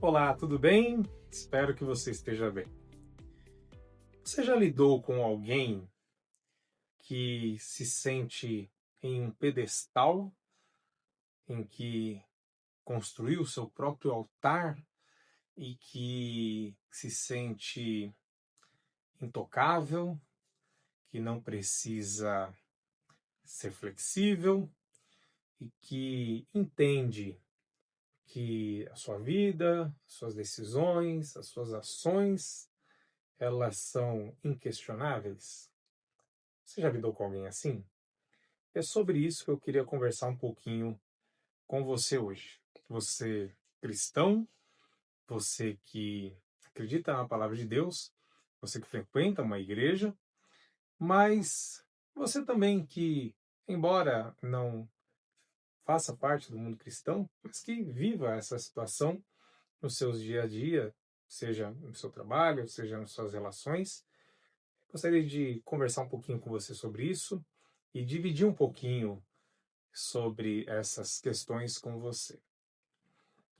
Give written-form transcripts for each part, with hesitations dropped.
Olá, tudo bem? Espero que você esteja bem. Você já lidou com alguém que se sente em um pedestal, em que construiu o seu próprio altar e que se sente intocável, que não precisa ser flexível e que entende que a sua vida, suas decisões, as suas ações, elas são inquestionáveis? Você já lidou com alguém assim? É sobre isso que eu queria conversar um pouquinho com você hoje. Você cristão, você que acredita na palavra de Deus, você que frequenta uma igreja, mas você também que, embora não faça parte do mundo cristão, mas que viva essa situação nos seus dia a dia, seja no seu trabalho, seja nas suas relações. Gostaria de conversar um pouquinho com você sobre isso e dividir um pouquinho sobre essas questões com você.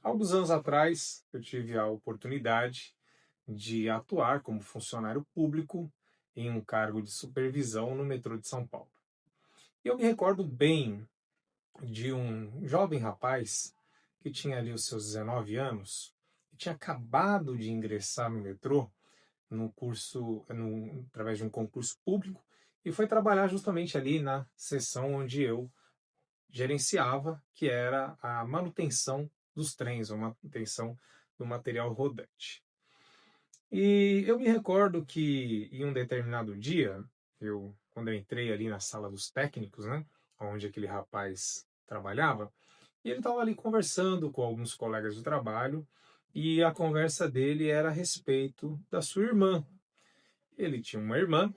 Há alguns anos atrás, eu tive a oportunidade de atuar como funcionário público em um cargo de supervisão no metrô de São Paulo. E eu me recordo bem de um jovem rapaz que tinha ali os seus 19 anos, e tinha acabado de ingressar no metrô através de um concurso público, e foi trabalhar justamente ali na seção onde eu gerenciava, que era a manutenção dos trens, a manutenção do material rodante. E eu me recordo que em um determinado dia, quando eu entrei ali na sala dos técnicos, né, onde aquele rapaz trabalhava, e ele estava ali conversando com alguns colegas de trabalho, e a conversa dele era a respeito da sua irmã. Ele tinha uma irmã,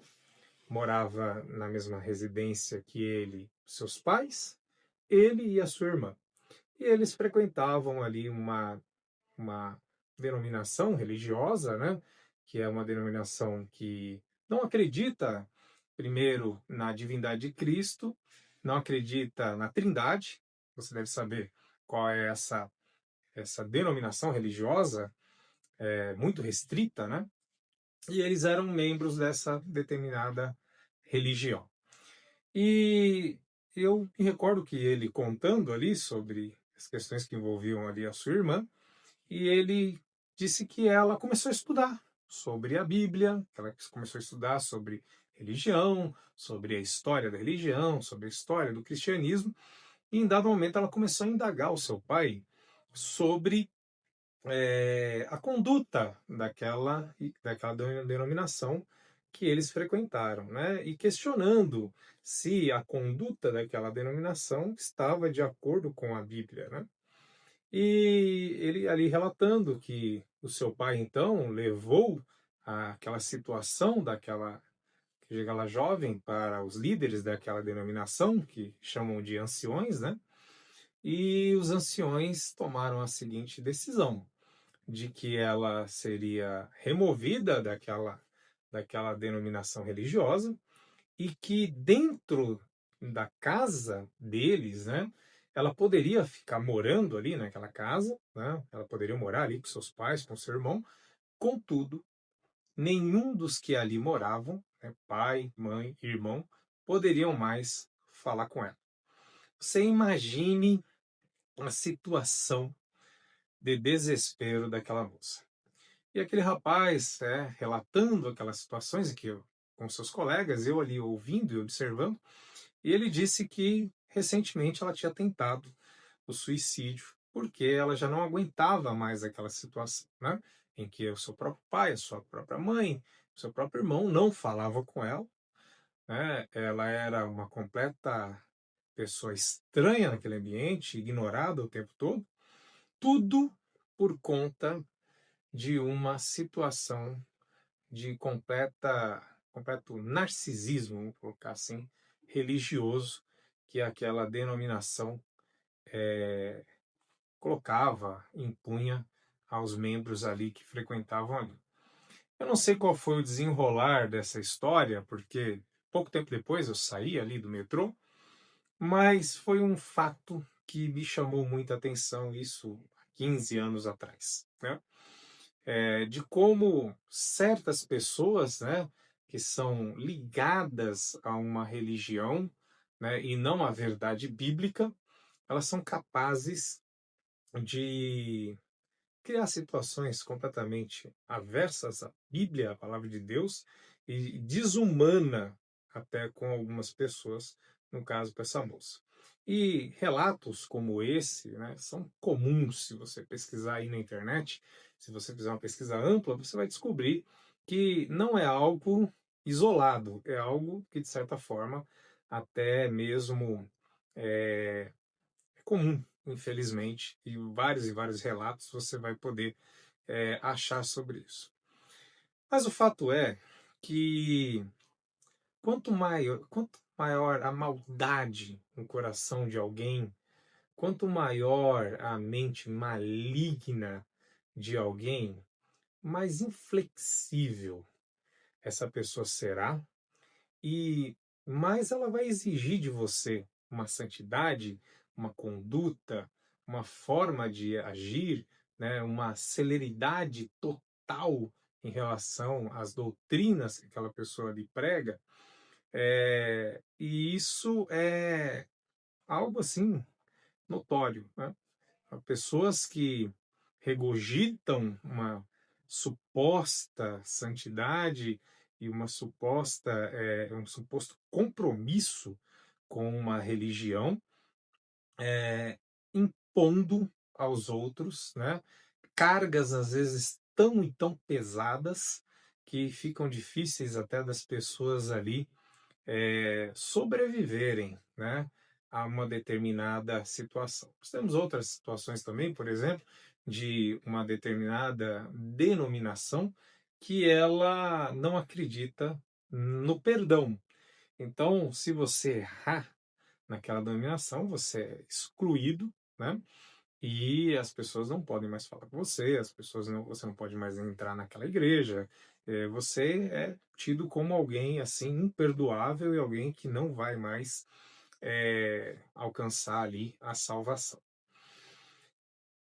morava na mesma residência que ele, seus pais, ele e a sua irmã. E eles frequentavam ali uma denominação religiosa, né? Que é uma denominação que não acredita, primeiro, na divindade de Cristo, não acredita na Trindade. Você deve saber qual é essa denominação religiosa, muito restrita, né? E eles eram membros dessa determinada religião. E eu me recordo que ele contando ali sobre as questões que envolviam ali a sua irmã, e ele disse que ela começou a estudar sobre a Bíblia, que ela começou a estudar sobre religião, sobre a história da religião, sobre a história do cristianismo, e em dado momento ela começou a indagar o seu pai sobre a conduta daquela denominação que eles frequentaram, né? E questionando se a conduta daquela denominação estava de acordo com a Bíblia, né? E ele ali relatando que o seu pai então levou aquela situação daquela jovem para os líderes daquela denominação, que chamam de anciões, né? E os anciões tomaram a seguinte decisão: de que ela seria removida daquela denominação religiosa, e que dentro da casa deles, né, ela poderia ficar morando ali naquela casa, né, ela poderia morar ali com seus pais, com seu irmão. Contudo, nenhum dos que ali moravam, né, pai, mãe, irmão, poderiam mais falar com ela. Você imagine a situação de desespero daquela moça. E aquele rapaz, relatando aquelas situações em que com seus colegas, eu ali ouvindo e observando, e ele disse que recentemente ela tinha tentado o suicídio, porque ela já não aguentava mais aquela situação, né? Em que o seu próprio pai, a sua própria mãe, o seu próprio irmão não falavam com ela, né? Ela era uma completa pessoa estranha naquele ambiente, ignorada o tempo todo, tudo por conta de uma situação de completo narcisismo, vamos colocar assim, religioso, que aquela denominação colocava, impunha aos membros ali que frequentavam ali. Eu não sei qual foi o desenrolar dessa história, porque pouco tempo depois eu saí ali do metrô, mas foi um fato que me chamou muita atenção, isso há 15 anos atrás. né? De como certas pessoas, né, que são ligadas a uma religião, né, e não à verdade bíblica, elas são capazes de criar situações completamente aversas à Bíblia, à palavra de Deus, e desumana até com algumas pessoas, no caso com essa moça. E relatos como esse, né, são comuns. Se você pesquisar aí na internet, se você fizer uma pesquisa ampla, você vai descobrir que não é algo isolado, é algo que, de certa forma, até mesmo é, é comum, infelizmente, e vários relatos você vai poder achar sobre isso. Mas o fato é que quanto maior a maldade no coração de alguém, quanto maior a mente maligna de alguém, mais inflexível essa pessoa será e mais ela vai exigir de você uma santidade, uma conduta, uma forma de agir, né, uma celeridade total em relação às doutrinas que aquela pessoa lhe prega, e isso é algo assim notório, né? Pessoas que regurgitam uma suposta santidade e uma suposta um suposto compromisso com uma religião, impondo aos outros, né, cargas às vezes tão e tão pesadas que ficam difíceis até das pessoas ali sobreviverem, né, a uma determinada situação. Nós temos outras situações também, por exemplo, de uma determinada denominação que ela não acredita no perdão. Então, se você errar naquela denominação, você é excluído, né? E as pessoas não podem mais falar com você, você não pode mais entrar naquela igreja. Você é tido como alguém assim imperdoável e alguém que não vai mais alcançar ali a salvação.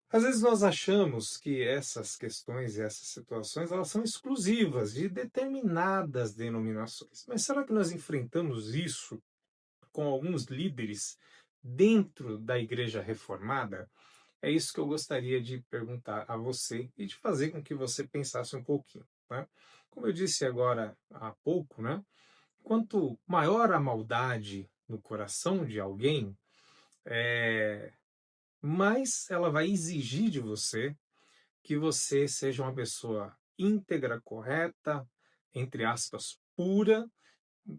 Às vezes nós achamos que essas questões e essas situações elas são exclusivas de determinadas denominações. Mas será que nós enfrentamos isso com alguns líderes dentro da Igreja Reformada? É isso que eu gostaria de perguntar a você e de fazer com que você pensasse um pouquinho, né? Como eu disse agora há pouco, né? Quanto maior a maldade no coração de alguém, mais ela vai exigir de você que você seja uma pessoa íntegra, correta, entre aspas, pura,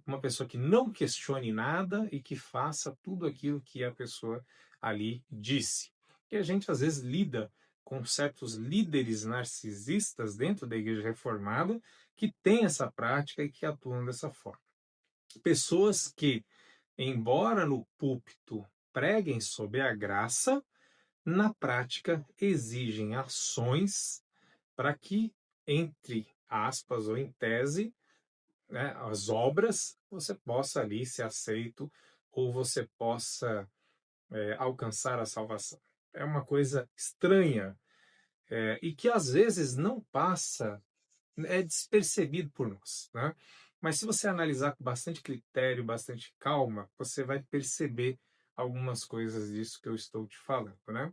uma pessoa que não questione nada e que faça tudo aquilo que a pessoa ali disse. E a gente às vezes lida com certos líderes narcisistas dentro da igreja reformada que têm essa prática e que atuam dessa forma. Pessoas que, embora no púlpito preguem sobre a graça, na prática exigem ações para que, entre aspas ou em tese, né, as obras, você possa ali ser aceito ou você possa alcançar a salvação. É uma coisa estranha e que às vezes não passa, é despercebido por nós, né? Mas se você analisar com bastante critério, bastante calma, você vai perceber algumas coisas disso que eu estou te falando, né?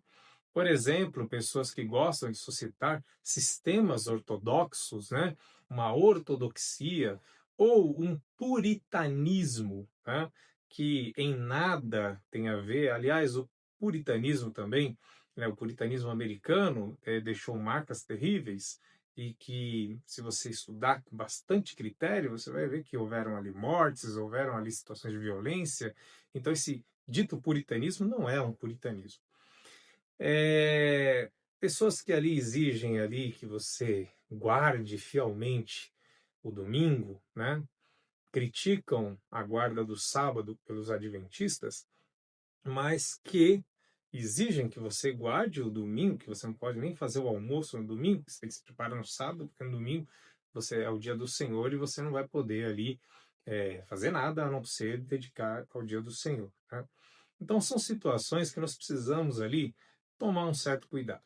Por exemplo, pessoas que gostam de suscitar sistemas ortodoxos, né? Uma ortodoxia ou um puritanismo, né? Que em nada tem a ver. Aliás, o puritanismo também, né? O puritanismo americano deixou marcas terríveis e que, se você estudar com bastante critério, você vai ver que houveram ali mortes, houveram ali situações de violência. Então, esse dito puritanismo não é um puritanismo. Pessoas que ali exigem ali que você guarde fielmente o domingo, né? Criticam a guarda do sábado pelos adventistas, mas que exigem que você guarde o domingo, que você não pode nem fazer o almoço no domingo, que você tem que se preparar no sábado, porque no domingo você é o dia do Senhor e você não vai poder ali fazer nada a não ser dedicar ao dia do Senhor, né? Então são situações que nós precisamos ali tomar um certo cuidado.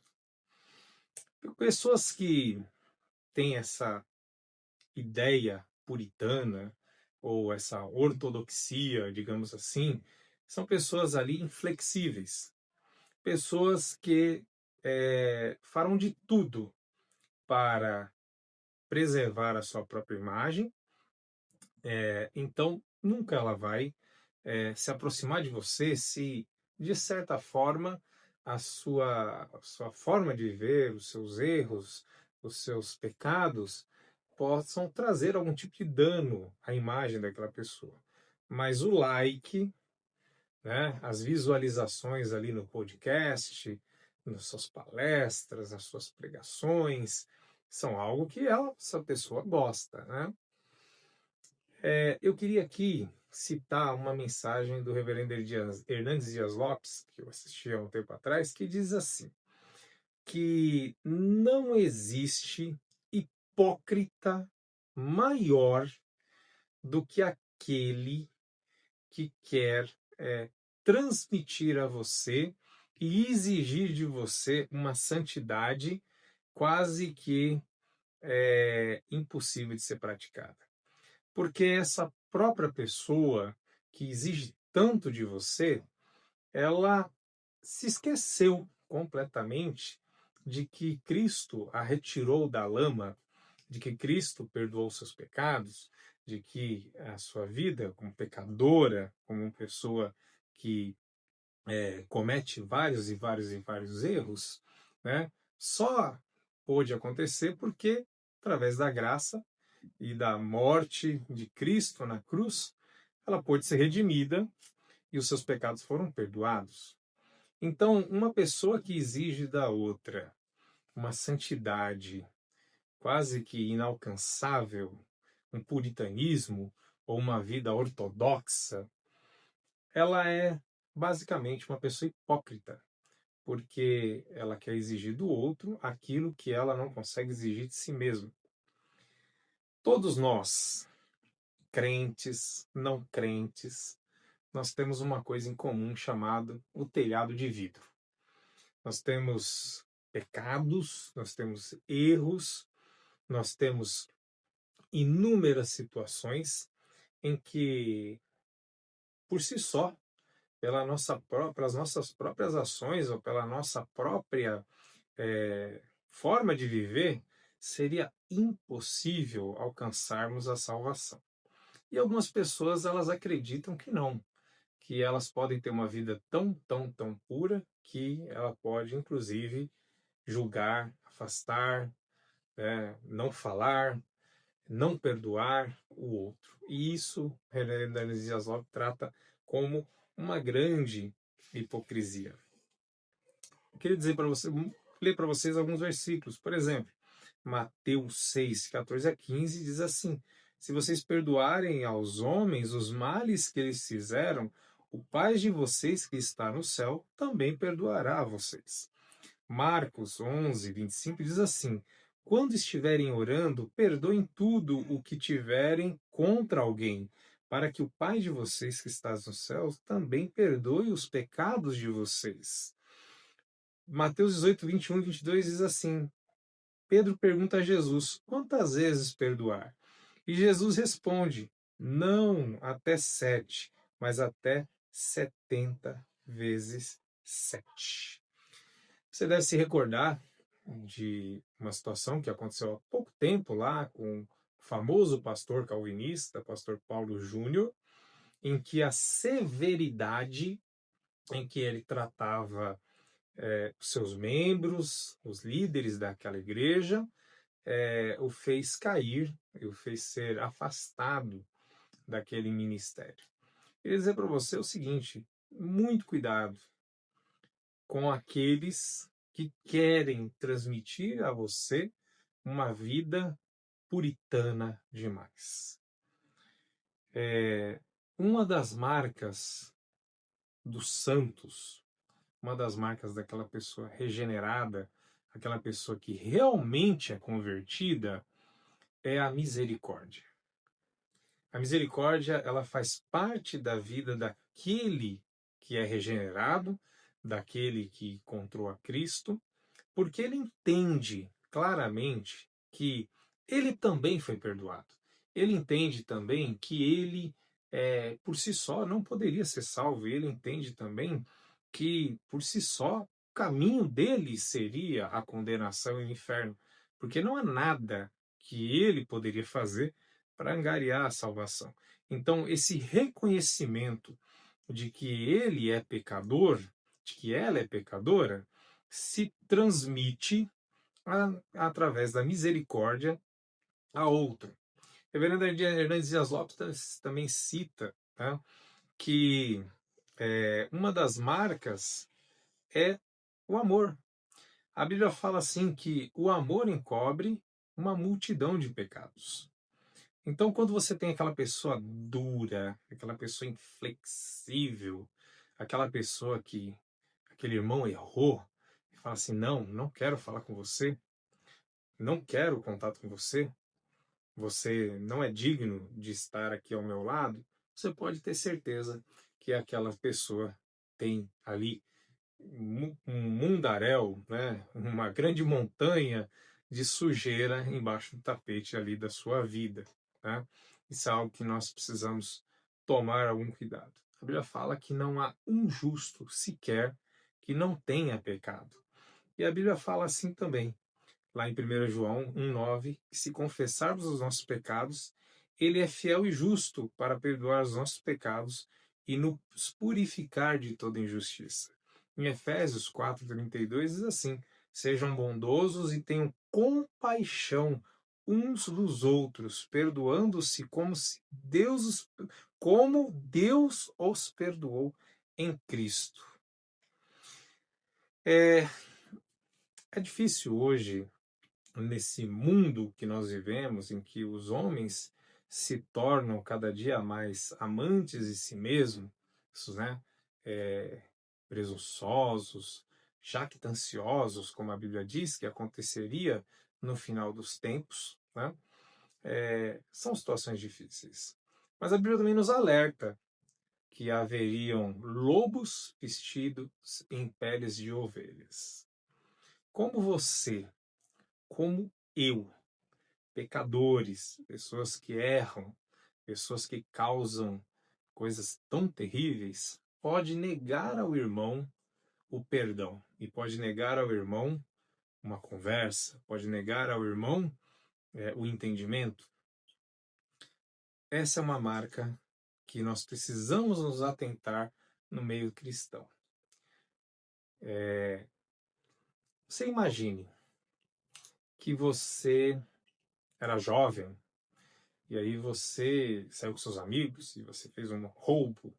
Pessoas que têm essa ideia puritana ou essa ortodoxia, digamos assim, são pessoas ali inflexíveis, pessoas que farão de tudo para preservar a sua própria imagem, então nunca ela vai se aproximar de você se, de certa forma, a sua forma de viver, os seus erros, os seus pecados, possam trazer algum tipo de dano à imagem daquela pessoa. Mas o like, né, as visualizações ali no podcast, nas suas palestras, nas suas pregações, são algo que essa pessoa gosta, né? Eu queria aqui citar uma mensagem do reverendo Hernandes Dias Lopes, que eu assisti há um tempo atrás, que diz assim, que não existe hipócrita maior do que aquele que quer transmitir a você e exigir de você uma santidade quase que impossível de ser praticada. Porque essa própria pessoa que exige tanto de você, ela se esqueceu completamente de que Cristo a retirou da lama, de que Cristo perdoou seus pecados, de que a sua vida como pecadora, como uma pessoa que comete vários e vários e vários erros, né, só pôde acontecer porque, através da graça e da morte de Cristo na cruz, ela pôde ser redimida e os seus pecados foram perdoados. Então, uma pessoa que exige da outra uma santidade quase que inalcançável, um puritanismo ou uma vida ortodoxa, ela é basicamente uma pessoa hipócrita, porque ela quer exigir do outro aquilo que ela não consegue exigir de si mesma. Todos nós, crentes, não crentes, nós temos uma coisa em comum chamada o telhado de vidro. Nós temos pecados, nós temos erros, nós temos inúmeras situações em que, por si só, pelas nossas próprias ações ou pela nossa própria forma de viver, seria impossível alcançarmos a salvação. E algumas pessoas elas acreditam que não, que elas podem ter uma vida tão, tão, tão pura que ela pode, inclusive, julgar, afastar, não falar, não perdoar o outro. E isso, René Dias Lopes trata como uma grande hipocrisia. Eu queria dizer para você, ler para vocês alguns versículos. Por exemplo, Mateus 6, 14 a 15 diz assim: se vocês perdoarem aos homens os males que eles fizeram, o Pai de vocês que está no céu também perdoará a vocês. Marcos 11, 25 diz assim: quando estiverem orando, perdoem tudo o que tiverem contra alguém, para que o Pai de vocês que está nos céus também perdoe os pecados de vocês. Mateus 18, 21 e 22 diz assim: Pedro pergunta a Jesus: quantas vezes perdoar? E Jesus responde: não até 7, mas até 70 vezes 7. Você deve se recordar de uma situação que aconteceu há pouco tempo lá com o famoso pastor calvinista, pastor Paulo Júnior, em que a severidade em que ele tratava os seus membros, os líderes daquela igreja, o fez cair, o fez ser afastado daquele ministério. Queria dizer para você o seguinte: muito cuidado com aqueles que querem transmitir a você uma vida puritana demais. Uma das marcas dos santos, uma das marcas daquela pessoa regenerada, aquela pessoa que realmente é convertida, é a misericórdia. A misericórdia, ela faz parte da vida daquele que é regenerado, daquele que encontrou a Cristo, Porque ele entende claramente que ele também foi perdoado. Ele entende também que ele, por si só, não poderia ser salvo. E ele entende também que, por si só, o caminho dele seria a condenação e o inferno. Porque não há nada que ele poderia fazer para angariar a salvação. Então, esse reconhecimento de que ele é pecador, de que ela é pecadora, se transmite através da misericórdia a outro. Reverendo Hernandes Dias Lopes também cita, tá, que uma das marcas é o amor. A Bíblia fala assim que o amor encobre uma multidão de pecados. Então, quando você tem aquela pessoa dura, aquela pessoa inflexível, aquela pessoa que aquele irmão errou, e fala assim: não, não quero falar com você, não quero contato com você, você não é digno de estar aqui ao meu lado, você pode ter certeza que aquela pessoa tem ali um mundaréu, né, uma grande montanha de sujeira embaixo do tapete ali da sua vida, tá? Isso é algo que nós precisamos tomar algum cuidado. A Bíblia fala que não há um justo sequer que não tenha pecado. E a Bíblia fala assim também, lá em 1 João 1,9, que se confessarmos os nossos pecados, ele é fiel e justo para perdoar os nossos pecados e nos purificar de toda injustiça. Em Efésios 4,32 diz assim: sejam bondosos e tenham compaixão uns dos outros, perdoando-se como Deus os perdoou em Cristo. É, é difícil hoje, nesse mundo que nós vivemos, em que os homens se tornam cada dia mais amantes de si mesmos, né? É, presunçosos, jactanciosos, como a Bíblia diz que aconteceria no final dos tempos, né? São situações difíceis. Mas a Bíblia também nos alerta que haveriam lobos vestidos em peles de ovelhas. Como você, como eu, pecadores, pessoas que erram, pessoas que causam coisas tão terríveis, pode negar ao irmão o perdão e pode negar ao irmão uma conversa, pode negar ao irmão o entendimento. Essa é uma marca que nós precisamos nos atentar no meio cristão. Você imagine que você era jovem e aí você saiu com seus amigos e você fez um roubo,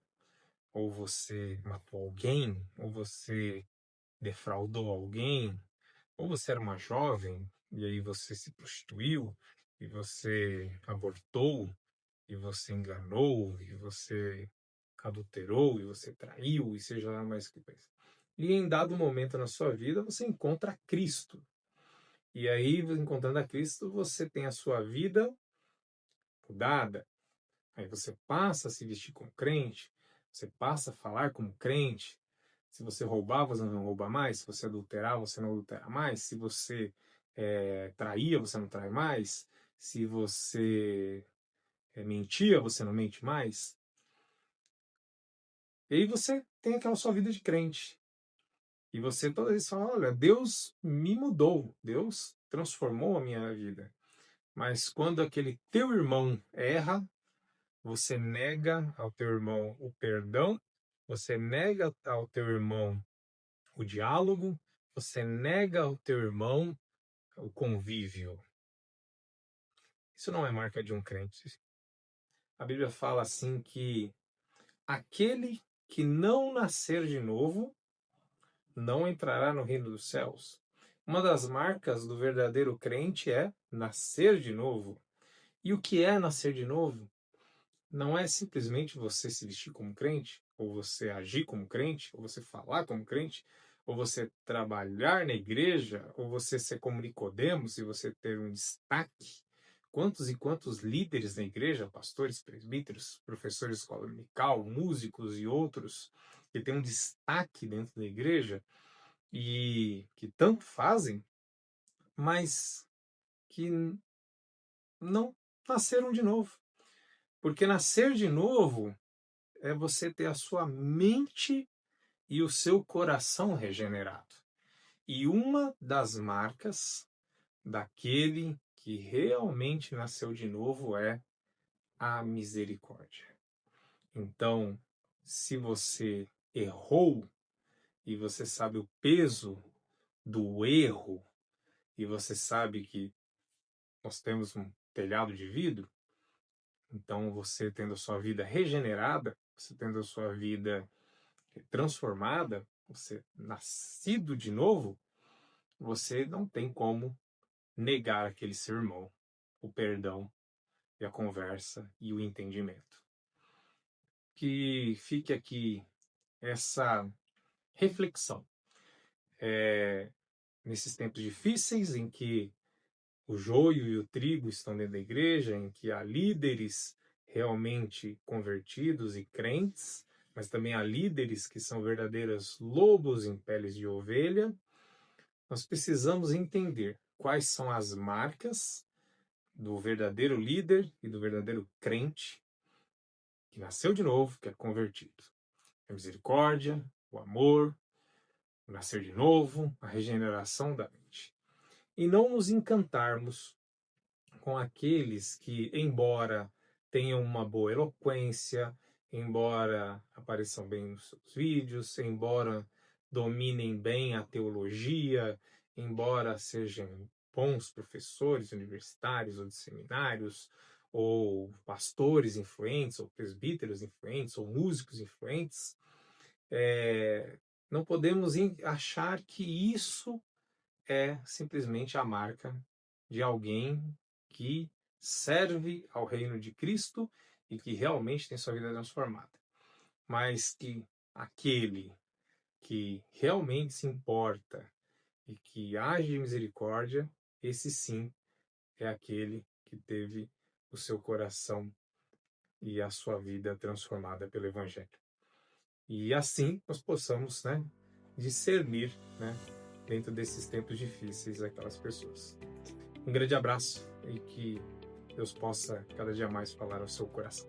ou você matou alguém, ou você defraudou alguém, ou você era uma jovem e aí você se prostituiu, e você abortou, e você enganou, e você adulterou, e você traiu, e seja lá mais que coisa. E em dado momento na sua vida você encontra Cristo. E aí, encontrando a Cristo, você tem a sua vida mudada. Aí você passa a se vestir como crente, você passa a falar como crente. Se você roubar, você não rouba mais. Se você adulterar, você não adultera mais. Se você traía, você não trai mais. Se você mentia, você não mente mais. E aí você tem aquela sua vida de crente. E você toda vez fala: olha, Deus me mudou. Deus transformou a minha vida. Mas quando aquele teu irmão erra, você nega ao teu irmão o perdão, você nega ao teu irmão o diálogo, você nega ao teu irmão o convívio. Isso não é marca de um crente. A Bíblia fala assim que aquele que não nascer de novo não entrará no reino dos céus. Uma das marcas do verdadeiro crente é nascer de novo. E o que é nascer de novo? Não é simplesmente você se vestir como crente, ou você agir como crente, ou você falar como crente, ou você trabalhar na igreja, ou você ser como Nicodemos e você ter um destaque. Quantos e quantos líderes na igreja, pastores, presbíteros, professores de escola dominical, músicos e outros, que têm um destaque dentro da igreja, e que tanto fazem, mas que não nasceram de novo. Porque nascer de novo é você ter a sua mente e o seu coração regenerado. E uma das marcas daquele que realmente nasceu de novo é a misericórdia. Então, se você errou e você sabe o peso do erro e você sabe que nós temos um telhado de vidro, então você tendo a sua vida regenerada, você tendo a sua vida transformada, você nascido de novo, você não tem como negar aquele seu irmão o perdão e a conversa e o entendimento. Que fique aqui essa reflexão. Nesses tempos difíceis em que o joio e o trigo estão dentro da igreja, em que há líderes realmente convertidos e crentes, mas também há líderes que são verdadeiros lobos em peles de ovelha, nós precisamos entender quais são as marcas do verdadeiro líder e do verdadeiro crente que nasceu de novo, que é convertido. A misericórdia, o amor, o nascer de novo, a regeneração da mente. E não nos encantarmos com aqueles que, embora tenham uma boa eloquência, embora apareçam bem nos seus vídeos, embora dominem bem a teologia, embora sejam bons professores universitários ou de seminários, ou pastores influentes, ou presbíteros influentes, ou músicos influentes, não podemos achar que isso é simplesmente a marca de alguém que serve ao reino de Cristo e que realmente tem sua vida transformada. Mas que aquele que realmente se importa e que age de misericórdia, esse sim é aquele que teve o seu coração e a sua vida transformada pelo Evangelho. E assim nós possamos, discernir, dentro desses tempos difíceis, aquelas pessoas. Um grande abraço e que Deus possa cada dia mais falar ao seu coração.